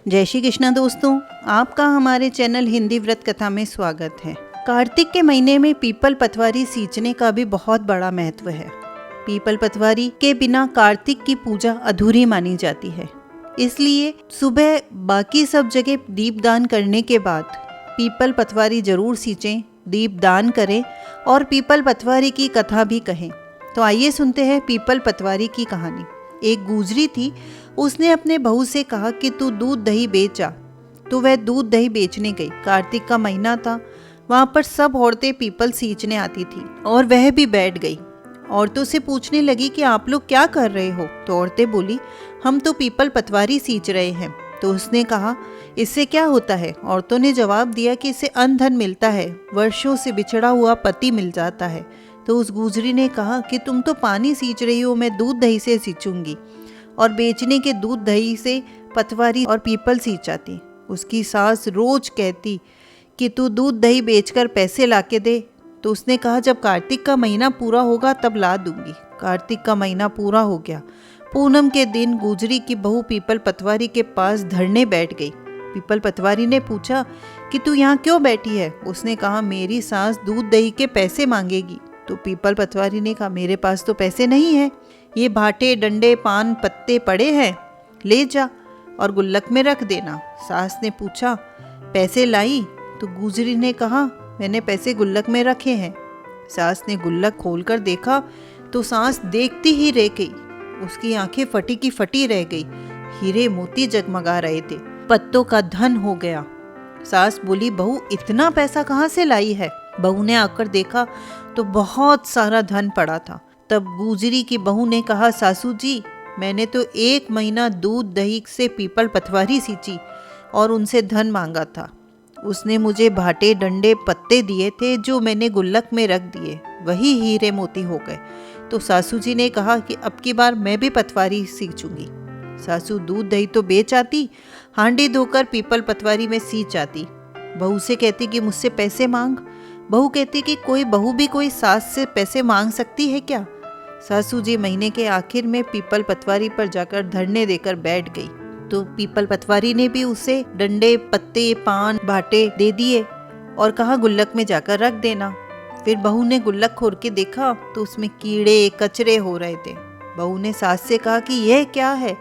जय श्री कृष्णा दोस्तों, आपका हमारे चैनल हिंदी व्रत कथा में स्वागत है। कार्तिक के महीने में पीपल पतवारी सींचने का भी बहुत बड़ा महत्व है। पीपल पतवारी के बिना कार्तिक की पूजा अधूरी मानी जाती है। इसलिए सुबह बाकी सब जगह दीपदान करने के बाद पीपल पतवारी जरूर सींचें, दीपदान करें और पीपल पतवारी की कथा भी कहें। तो आइए सुनते हैं पीपल पतवारी की कहानी। एक गुजरी थी, उसने अपने बहू से कहा कि तू दूध दही बेच आ। तो वह दूध दही बेचने गई। कार्तिक का महीना था, वहां पर सब औरतें पीपल सींचने आती थी और वह भी बैठ गई। औरतों से पूछने लगी कि आप लोग क्या कर रहे हो? तो औरतें बोली, हम तो पीपल पतवारी सींच रहे हैं। तो उसने कहा, इससे क्या होता है? औरतों ने जवाब दिया कि इससे अन्न धन मिलता है, वर्षों से बिछड़ा हुआ पति मिल जाता है। तो उस गुजरी ने कहा कि तुम तो पानी सींच रही हो, मैं दूध दही से सींचूंगी। और बेचने के दूध दही से पतवारी और पीपल सींचाती। उसकी सास रोज कहती कि तू दूध दही बेचकर पैसे लाके दे। तो उसने कहा, जब कार्तिक का महीना पूरा होगा तब ला दूंगी। कार्तिक का महीना पूरा हो गया। पूनम के दिन गुजरी की बहू पीपल पतवारी के पास धरने बैठ गई। पीपल पतवारी ने पूछा कि तू यहाँ क्यों बैठी है? उसने कहा, मेरी सास दूध दही के पैसे मांगेगी। तो पीपल पतवारी ने कहा, मेरे पास तो पैसे नहीं है, ये भाटे डंडे पान पत्ते पड़े हैं, ले जा और गुल्लक में रख देना। सास ने पूछा, पैसे लाई? तो गुजरी ने कहा, मैंने पैसे गुल्लक में रखे हैं। सास ने गुल्लक खोलकर देखा तो सास देखती ही रह गई। उसकी आंखें फटी की फटी रह गई। हीरे मोती जगमगा रहे थे, पत्तों का धन हो गया। सास बोली, बहू इतना पैसा कहाँ से लाई है? बहू ने आकर देखा तो बहुत सारा धन पड़ा था। तब गुजरी की बहू ने कहा, सासू जी, मैंने तो 1 महीना दूध दही से पीपल पतवारी सींची और उनसे धन मांगा था। उसने मुझे भाटे डंडे पत्ते दिए थे जो मैंने गुल्लक में रख दिए, वही हीरे मोती हो गए। तो सासू जी ने कहा कि अब की बार मैं भी पतवारी सींचूंगी। सासू दूध दही तो बेच आती, हांडी धोकर पीपल पतवारी में सींच आती। बहू से कहती कि मुझसे पैसे मांग। बहू कहती कि कोई बहू भी कोई सास से पैसे मांग सकती है क्या? सासू जी महीने के आखिर में पीपल पतवारी पर जाकर धरने देकर बैठ गई। तो पीपल पतवारी ने भी उसे डंडे पत्ते पान भाटे दे दिए और कहा, गुल्लक में जाकर रख देना। फिर बहू ने गुल्लक खोल के देखा तो उसमें कीड़े कचरे हो रहे थे। बहू ने सास से कहा कि यह क्या है?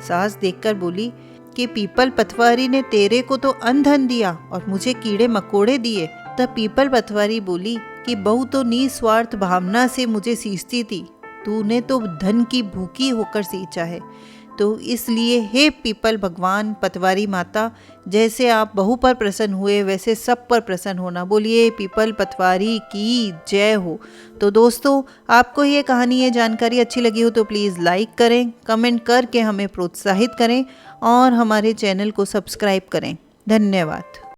सास देखकर बोली कि पीपल पतवारी ने तेरे को तो अन्न धन दिया और मुझे कीड़े मकोड़े दिए। तब पीपल पतवारी बोली कि बहू तो निस्वार्थ भावना से मुझे सींचती थी, तूने तो धन की भूखी होकर सींचा है। तो इसलिए हे पीपल भगवान पतवारी माता, जैसे आप बहू पर प्रसन्न हुए वैसे सब पर प्रसन्न होना। बोलिए पीपल पतवारी की जय हो। तो दोस्तों, आपको ये कहानी, ये जानकारी अच्छी लगी हो तो प्लीज़ लाइक करें, कमेंट करके हमें प्रोत्साहित करें और हमारे चैनल को सब्सक्राइब करें। धन्यवाद।